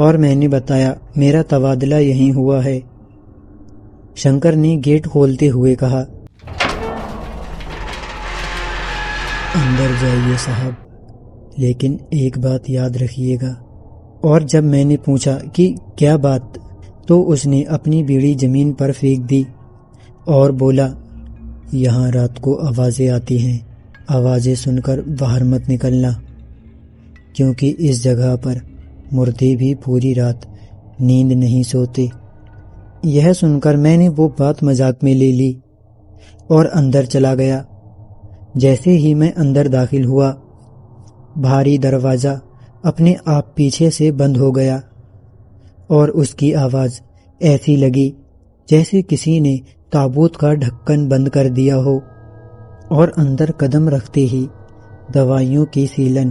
اور میں نے بتایا میرا تبادلہ یہیں ہوا ہے۔ شنکر نے گیٹ کھولتے ہوئے کہا، اندر جائیے صاحب، لیکن ایک بات یاد رکھیے گا۔ اور جب میں نے پوچھا کہ کیا بات، تو اس نے اپنی بیڑی زمین پر پھینک دی اور بولا، یہاں رات کو آوازیں آتی ہیں، آوازیں سن کر باہر مت نکلنا، کیونکہ اس جگہ پر مردے بھی پوری رات نیند نہیں سوتے۔ یہ سن کر میں نے وہ بات مذاق میں لے لی اور اندر چلا گیا۔ جیسے ہی میں اندر داخل ہوا، بھاری دروازہ اپنے آپ پیچھے سے بند ہو گیا اور اس کی آواز ایسی لگی جیسے کسی نے تابوت کا ڈھکن بند کر دیا ہو، اور اندر قدم رکھتے ہی دوائیوں کی سیلن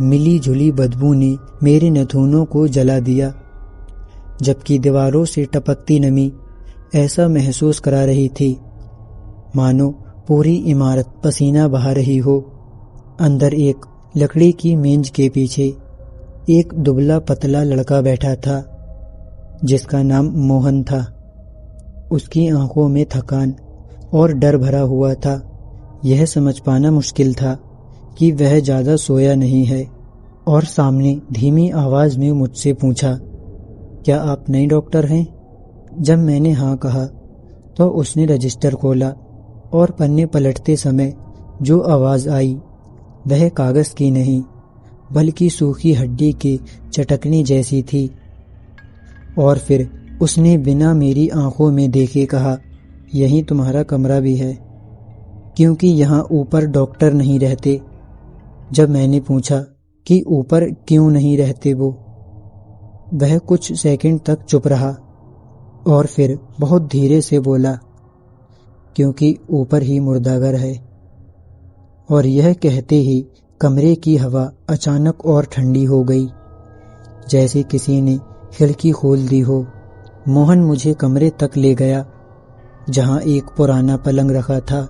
ملی جلی بدبو نے میرے نتھنوں کو جلا دیا، جبکہ دیواروں سے ٹپکتی نمی ایسا محسوس کرا رہی تھی مانو پوری عمارت پسینہ بہا رہی ہو۔ اندر ایک لکڑی کی میز کے پیچھے ایک دبلا پتلا لڑکا بیٹھا تھا جس کا نام موہن تھا۔ اس کی آنکھوں میں تھکان اور ڈر بھرا ہوا تھا۔ یہ سمجھ پانا مشکل تھا کہ وہ زیادہ سویا نہیں ہے، اور سامنے دھیمی آواز میں مجھ سے پوچھا، کیا آپ نئے ڈاکٹر ہیں؟ جب میں نے ہاں کہا تو اس نے رجسٹر کھولا اور پنے پلٹتے سمے جو آواز آئی وہ کاغذ کی نہیں بلکہ سوکھی ہڈی کے چٹکنے جیسی تھی، اور پھر اس نے بنا میری آنکھوں میں دیکھے کہا، یہی تمہارا کمرہ بھی ہے، کیونکہ یہاں اوپر ڈاکٹر نہیں رہتے۔ جب میں نے پوچھا کہ اوپر کیوں نہیں رہتے وہ کچھ سیکنڈ تک چپ رہا اور پھر بہت دھیرے سے بولا، کیونکہ اوپر ہی مردہ گھر ہے۔ اور یہ کہتے ہی کمرے کی ہوا اچانک اور ٹھنڈی ہو گئی، جیسے کسی نے کھڑکی کھول دی ہو۔ موہن مجھے کمرے تک لے گیا جہاں ایک پرانا پلنگ رکھا تھا،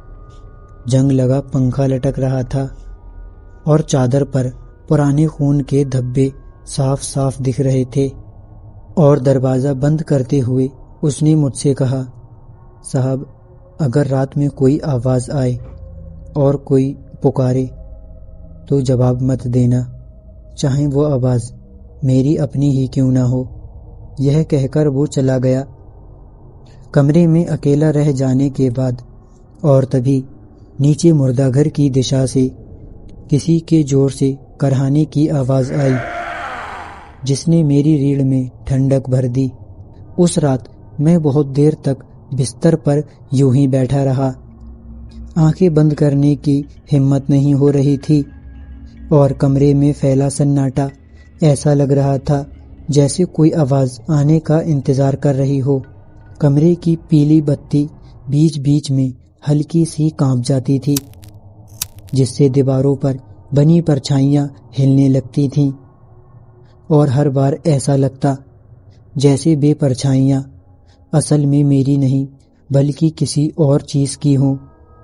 جنگ لگا پنکھا لٹک رہا تھا، اور چادر پر پرانے خون کے دھبے صاف صاف دکھ رہے تھے۔ اور دروازہ بند کرتے ہوئے اس نے مجھ سے کہا، صاحب، اگر رات میں کوئی آواز آئے اور کوئی پکارے تو جواب مت دینا، چاہے وہ آواز میری اپنی ہی کیوں نہ ہو۔ یہ کہہ کر وہ چلا گیا۔ کمرے میں اکیلا رہ جانے کے بعد اور تبھی نیچے مردہ گھر کی دشا سے کسی کے زور سے کرہانے کی آواز آئی جس نے میری ریڑھ میں ٹھنڈک بھر دی۔ اس رات میں بہت دیر تک بستر پر یوں ہی بیٹھا رہا، آنکھیں بند کرنے کی ہمت نہیں ہو رہی تھی، اور کمرے میں پھیلا سناٹا ایسا لگ رہا تھا جیسے کوئی آواز آنے کا انتظار کر رہی ہو۔ کمرے کی پیلی بتی بیچ بیچ میں ہلکی سی کانپ جاتی تھی، جس سے دیواروں پر بنی پرچھائیاں ہلنے لگتی تھیں، اور ہر بار ایسا لگتا جیسے بے پرچھائیاں اصل میں میری نہیں بلکہ کسی اور چیز کی ہوں،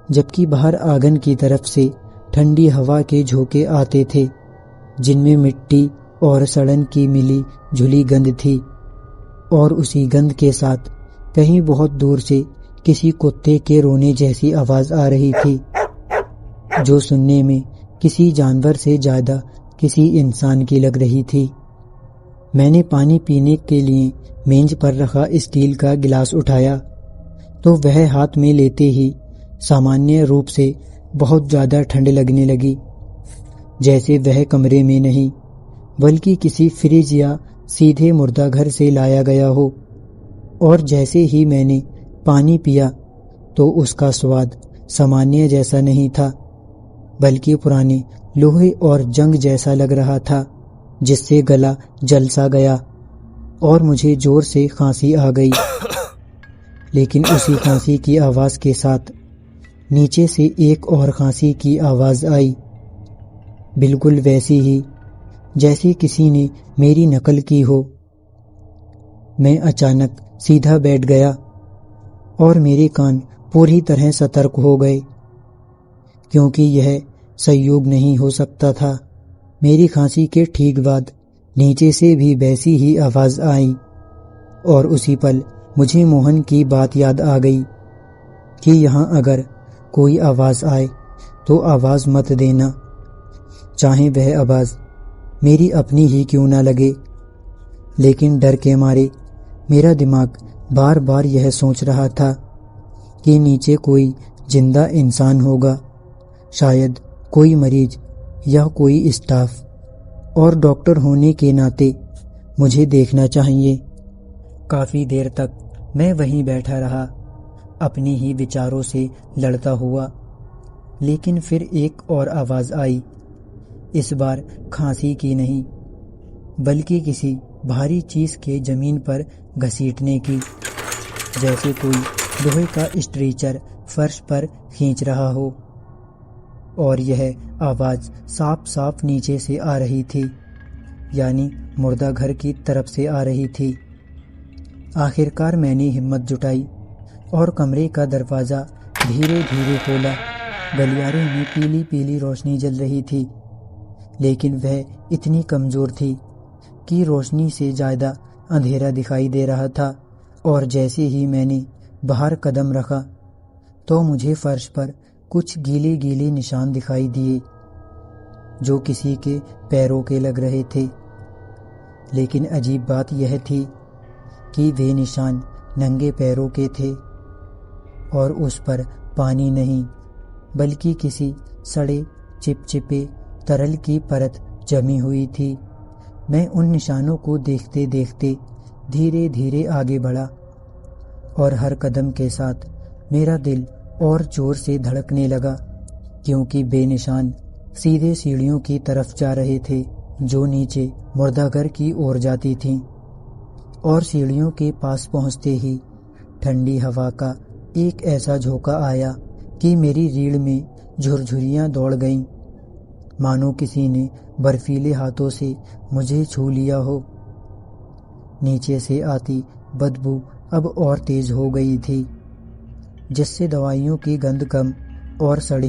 جبکہ باہر آنگن کی طرف سے ٹھنڈی ہوا کے جھونکے آتے تھے جن میں مٹی اور سڑن کی ملی جھلی گند تھی، اور اسی گند کے ساتھ کہیں بہت دور سے کسی کتے کے رونے جیسی آواز آ رہی تھی، جو سننے میں کسی جانور سے زیادہ کسی انسان کی لگ رہی تھی۔ میں نے پانی پینے کے لیے میز پر رکھا اسٹیل کا گلاس اٹھایا تو وہ ہاتھ میں لیتے ہی سامانیہ روپ سے بہت زیادہ ٹھنڈ لگنے لگی، جیسے وہ کمرے میں نہیں بلکہ کسی فریج یا سیدھے مردہ گھر سے لایا گیا ہو۔ اور جیسے ہی میں نے پانی پیا تو اس کا سواد سامانیہ جیسا نہیں تھا بلکہ پرانے لوہے اور جنگ جیسا لگ رہا تھا، جس سے گلا جل سا گیا اور مجھے زور سے کھانسی آ گئی۔ لیکن اسی کھانسی کی آواز کے ساتھ نیچے سے ایک اور کھانسی کی آواز آئی، بالکل ویسی ہی جیسے کسی نے میری نقل کی ہو۔ میں اچانک سیدھا بیٹھ گیا اور میرے کان پوری طرح سترک ہو گئے، کیونکہ یہ سیوگ نہیں ہو سکتا تھا۔ میری کھانسی کے ٹھیک بعد نیچے سے بھی ویسی ہی آواز آئی، اور اسی پل مجھے موہن کی بات یاد آ گئی کہ یہاں اگر کوئی آواز آئے تو آواز مت دینا، چاہے وہ آواز میری اپنی ہی کیوں نہ لگے۔ لیکن ڈر کے مارے میرا دماغ بار بار یہ سوچ رہا تھا کہ نیچے کوئی زندہ انسان ہوگا، شاید کوئی مریض یا کوئی اسٹاف، اور ڈاکٹر ہونے کے ناطے مجھے دیکھنا چاہیے۔ کافی دیر تک میں وہیں بیٹھا رہا، اپنی ہی وچاروں سے لڑتا ہوا، لیکن پھر ایک اور آواز آئی، اس بار کھانسی کی نہیں بلکہ کسی بھاری چیز کے زمین پر گھسیٹنے کی، جیسے کوئی لوہے کا اسٹریچر فرش پر کھینچ رہا ہو، اور یہ آواز صاف صاف نیچے سے آ رہی تھی، یعنی مردہ گھر کی طرف سے آ رہی تھی۔ آخر کار میں نے ہمت جٹائی اور کمرے کا دروازہ دھیرے دھیرے کھولا۔ گلیارے میں پیلی پیلی روشنی جل رہی تھی، لیکن وہ اتنی کمزور تھی کہ روشنی سے زیادہ اندھیرا دکھائی دے رہا تھا، اور جیسے ہی میں نے باہر قدم رکھا تو مجھے فرش پر کچھ گیلے گیلے نشان دکھائی دیے جو کسی کے پیروں کے لگ رہے تھے، لیکن عجیب بات یہ تھی کہ وہ نشان ننگے پیروں کے تھے، اور اس پر پانی نہیں بلکہ کسی سڑے چپچپے ترل کی پرت جمی ہوئی تھی۔ میں ان نشانوں کو دیکھتے دیکھتے دھیرے دھیرے آگے بڑھا، اور ہر قدم کے ساتھ میرا دل اور زور سے دھڑکنے لگا، کیونکہ بے نشان سیدھے سیڑھیوں کی طرف جا رہے تھے جو نیچے مردہ گھر کی اور جاتی تھیں۔ اور سیڑھیوں کے پاس پہنچتے ہی ٹھنڈی ہوا کا ایک ایسا جھونکا آیا کہ میری ریڑھ میں جھرجھریاں دوڑ گئیں، مانو کسی نے برفیلے ہاتھوں سے مجھے چھو لیا ہو۔ نیچے سے آتی بدبو اب اور تیز ہو گئی تھی، جس سے دوائیوں کی گند کم اور سڑے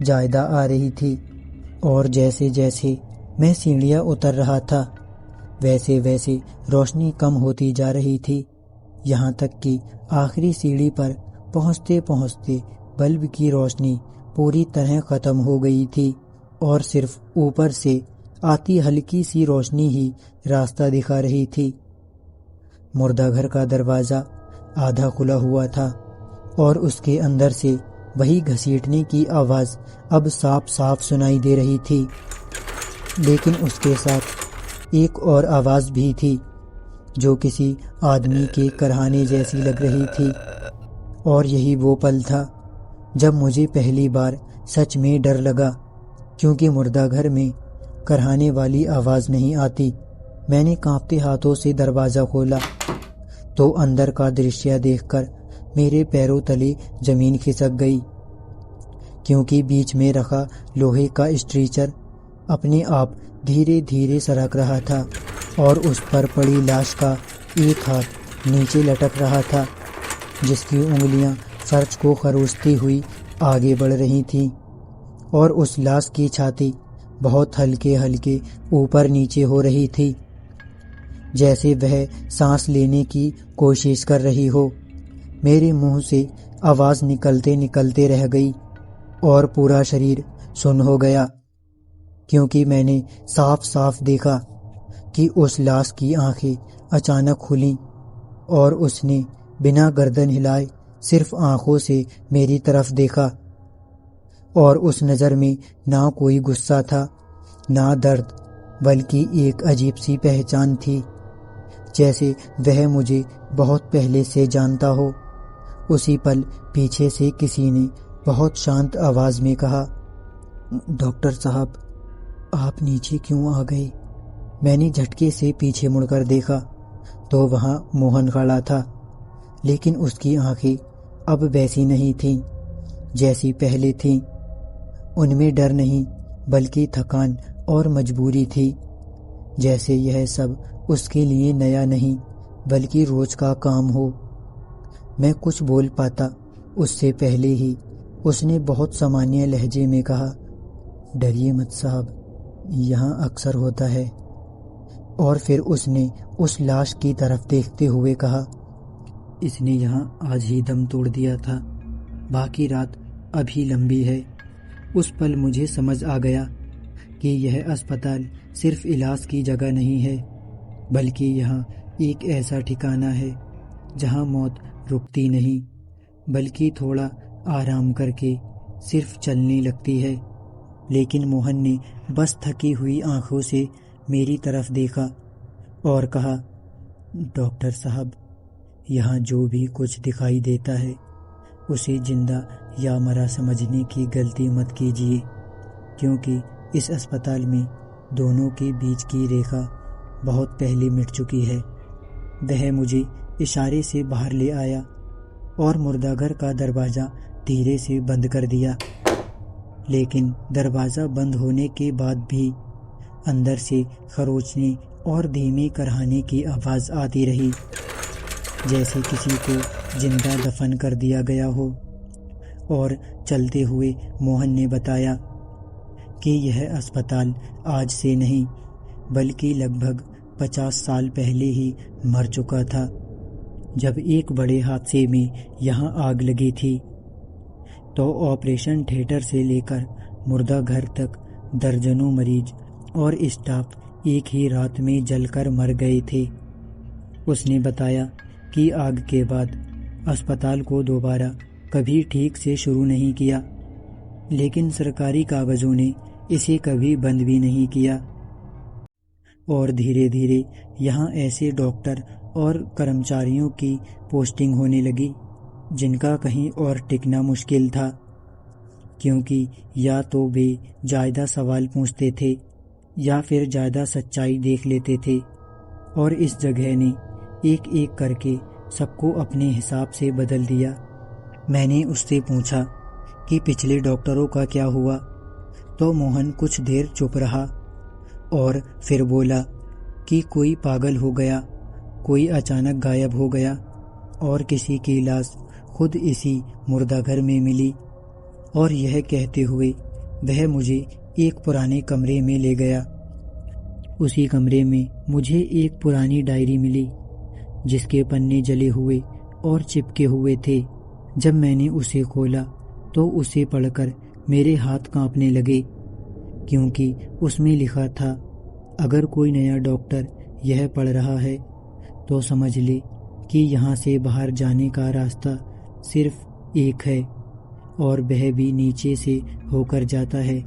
زیادہ آ رہی تھی، اور جیسے جیسے میں سیڑھیاں اتر رہا تھا ویسے ویسے روشنی کم ہوتی جا رہی تھی، یہاں تک کہ آخری سیڑھی پر پہنچتے پہنچتے بلب کی روشنی پوری طرح ختم ہو گئی تھی، اور صرف اوپر سے آتی ہلکی سی روشنی ہی راستہ دکھا رہی تھی۔ مردہ گھر کا دروازہ آدھا کھلا ہوا تھا، اور اس کے اندر سے وہی گھسیٹنے کی آواز اب صاف صاف سنائی دے رہی تھی، لیکن اس کے ساتھ ایک اور آواز بھی تھی جو کسی آدمی کے کرہانے جیسی لگ رہی تھی، اور یہی وہ پل تھا جب مجھے پہلی بار سچ میں ڈر لگا، کیونکہ مردہ گھر میں کرہانے والی آواز نہیں آتی۔ میں نے کانپتے ہاتھوں سے دروازہ کھولا تو اندر کا درشیہ دیکھ کر میرے پیروں تلے زمین کھسک گئی، کیونکہ بیچ میں رکھا لوہے کا اسٹریچر اپنے آپ دھیرے دھیرے سرک رہا تھا، اور اس پر پڑی لاش کا ایک ہاتھ نیچے لٹک رہا تھا، جس کی انگلیاں فرش کو خروشتی ہوئی آگے بڑھ رہی تھیں، اور اس لاش کی چھاتی بہت ہلکے ہلکے اوپر نیچے ہو رہی تھی، جیسے وہ سانس لینے کی کوشش کر رہی ہو۔ میرے منہ سے آواز نکلتے نکلتے رہ گئی، اور پورا شریر سن ہو گیا، کیونکہ میں نے صاف صاف دیکھا کہ اس لاش کی آنکھیں اچانک کھلیں، اور اس نے بنا گردن ہلائے صرف آنکھوں سے میری طرف دیکھا، اور اس نظر میں نہ کوئی غصہ تھا نہ درد، بلکہ ایک عجیب سی پہچان تھی، جیسے وہ مجھے بہت پہلے سے جانتا ہو۔ اسی پل پیچھے سے کسی نے بہت شانت آواز میں کہا، ڈاکٹر صاحب، آپ نیچے کیوں آ گئے؟ میں نے جھٹکے سے پیچھے مڑ کر دیکھا تو وہاں موہن کھڑا تھا، لیکن اس کی آنکھیں اب ویسی نہیں تھیں جیسی پہلے تھیں، ان میں ڈر نہیں بلکہ تھکان اور مجبوری تھی، جیسے یہ سب اس کے لیے نیا نہیں بلکہ روز کا کام ہو۔ میں کچھ بول پاتا اس سے پہلے ہی اس نے بہت سامانیہ لہجے میں کہا، ڈریے مت صاحب، یہاں اکثر ہوتا ہے۔ اور پھر اس نے اس لاش کی طرف دیکھتے ہوئے کہا، اس نے یہاں آج ہی دم توڑ دیا تھا، باقی رات ابھی لمبی ہے۔ اس پل مجھے سمجھ آ گیا کہ یہ اسپتال صرف علاج کی جگہ نہیں ہے، بلکہ یہاں ایک ایسا ٹھکانہ ہے جہاں موت رکتی نہیں، بلکہ تھوڑا آرام کر کے صرف چلنے لگتی ہے۔ لیکن موہن نے بس تھکی ہوئی آنکھوں سے میری طرف دیکھا اور کہا، ڈاکٹر صاحب، یہاں جو بھی کچھ دکھائی دیتا ہے اسے زندہ یا مرا سمجھنے کی غلطی مت کیجیے، کیونکہ اس اسپتال میں دونوں کے بیچ کی ریکھا بہت پہلے مٹ چکی ہے۔ وہ مجھے اشارے سے باہر لے آیا اور مردہ گھر کا دروازہ دھیرے سے بند کر دیا، لیکن دروازہ بند ہونے کے بعد بھی اندر سے خروچنے اور دھیمے کرہانے کی آواز آتی رہی، جیسے کسی کو زندہ دفن کر دیا گیا ہو۔ اور چلتے ہوئے موہن نے بتایا کہ یہ اسپتال آج سے نہیں بلکہ لگ بھگ 50 سال پہلے ہی مر چکا تھا، جب ایک بڑے حادثے میں یہاں آگ لگی تھی۔ تو آپریشن تھیٹر سے لے کر مردہ گھر تک درجنوں مریض اور اسٹاف ایک ہی رات میں جل کر مر گئے تھے۔ اس نے بتایا کہ آگ کے بعد اسپتال کو دوبارہ کبھی ٹھیک سے شروع نہیں کیا، لیکن سرکاری کاغذوں نے اسے کبھی بند بھی نہیں کیا، اور دھیرے دھیرے یہاں ایسے ڈاکٹر اور کرمچاریوں کی پوسٹنگ ہونے لگی جن کا کہیں اور ٹکنا مشکل تھا، کیونکہ یا تو بے جائدہ سوال پوچھتے تھے یا پھر زیادہ سچائی دیکھ لیتے تھے، اور اس جگہ نے ایک ایک کر کے سب کو اپنے حساب سے بدل دیا۔ میں نے اس سے پوچھا کہ پچھلے ڈاکٹروں کا کیا ہوا، تو موہن کچھ دیر چپ رہا اور پھر بولا کہ کوئی پاگل ہو گیا، کوئی اچانک غائب ہو گیا، اور کسی کی لاش خود اسی مردہ گھر میں ملی۔ اور یہ کہتے ہوئے وہ مجھے ایک پرانے کمرے میں لے گیا۔ اسی کمرے میں مجھے ایک پرانی ڈائری ملی جس کے پنے جلے ہوئے اور چپکے ہوئے تھے۔ جب میں نے اسے کھولا تو اسے پڑھ کر میرے ہاتھ کانپنے لگے، کیونکہ اس میں لکھا تھا، اگر کوئی نیا ڈاکٹر یہ پڑھ رہا ہے تو سمجھ لے کہ یہاں سے باہر جانے کا راستہ صرف ایک ہے، اور وہ بھی نیچے سے ہو کر جاتا ہے۔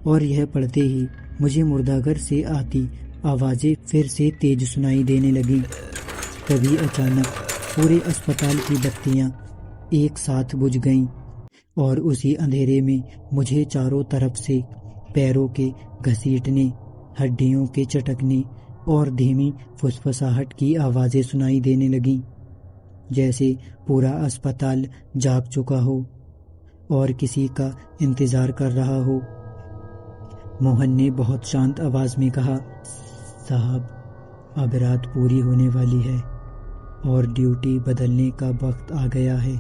اور یہ پڑھتے ہی مجھے مردہ گھر سے آتی آوازیں پھر سے تیز سنائی دینے لگیں۔ تبھی اچانک پورے اسپتال کی بتیاں ایک ساتھ بجھ گئیں، اور اسی اندھیرے میں مجھے چاروں طرف سے پیروں کے گھسیٹنے، ہڈیوں کے چٹکنے اور دھیمی فسفساہٹ کی آوازیں سنائی دینے لگیں، جیسے پورا اسپتال جاگ چکا ہو اور کسی کا انتظار کر رہا ہو۔ موہن نے بہت شانت آواز میں کہا، صاحب، اب رات پوری ہونے والی ہے اور ڈیوٹی بدلنے کا وقت آ گیا ہے۔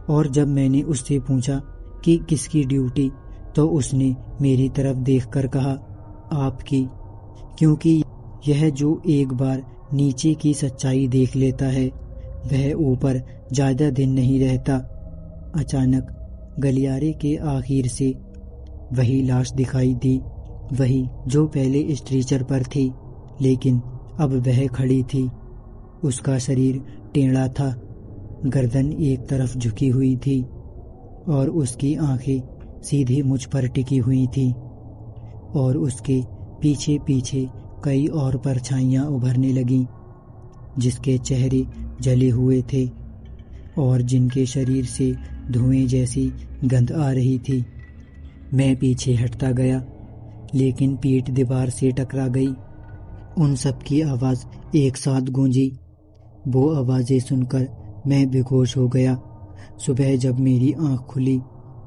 اور جب میں نے اس سے پوچھا کہ کس کی ڈیوٹی، تو اس نے میری طرف دیکھ کر کہا، آپ کی، کیونکہ یہ جو ایک بار نیچے کی سچائی دیکھ لیتا ہے وہ اوپر زیادہ دن نہیں رہتا۔ اچانک گلیارے کے آخر سے وہی لاش دکھائی دی، وہی جو پہلے اسٹریچر پر تھی، لیکن اب وہ کھڑی تھی۔ اس کا شریر ٹیڑھا تھا، گردن ایک طرف جھکی ہوئی تھی، اور اس کی آنکھیں سیدھے مجھ پر ٹکی ہوئی تھیں، اور اس کے پیچھے پیچھے کئی اور پرچھائیاں ابھرنے لگیں جس کے چہرے جلے ہوئے تھے اور جن کے شریر سے دھوئیں جیسی گند آ رہی تھی۔ میں پیچھے ہٹتا گیا، لیکن پیٹھ دیوار سے ٹکرا گئی۔ ان سب کی آواز ایک ساتھ گونجی۔ وہ آوازیں سن کر میں بے ہوش ہو گیا۔ صبح جب میری آنکھ کھلی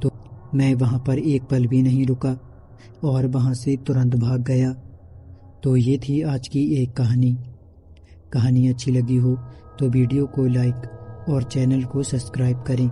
تو میں وہاں پر ایک پل بھی نہیں رکا اور وہاں سے ترنت بھاگ گیا۔ تو یہ تھی آج کی ایک کہانی۔ کہانی اچھی لگی ہو تو ویڈیو کو لائک اور چینل کو سبسکرائب کریں۔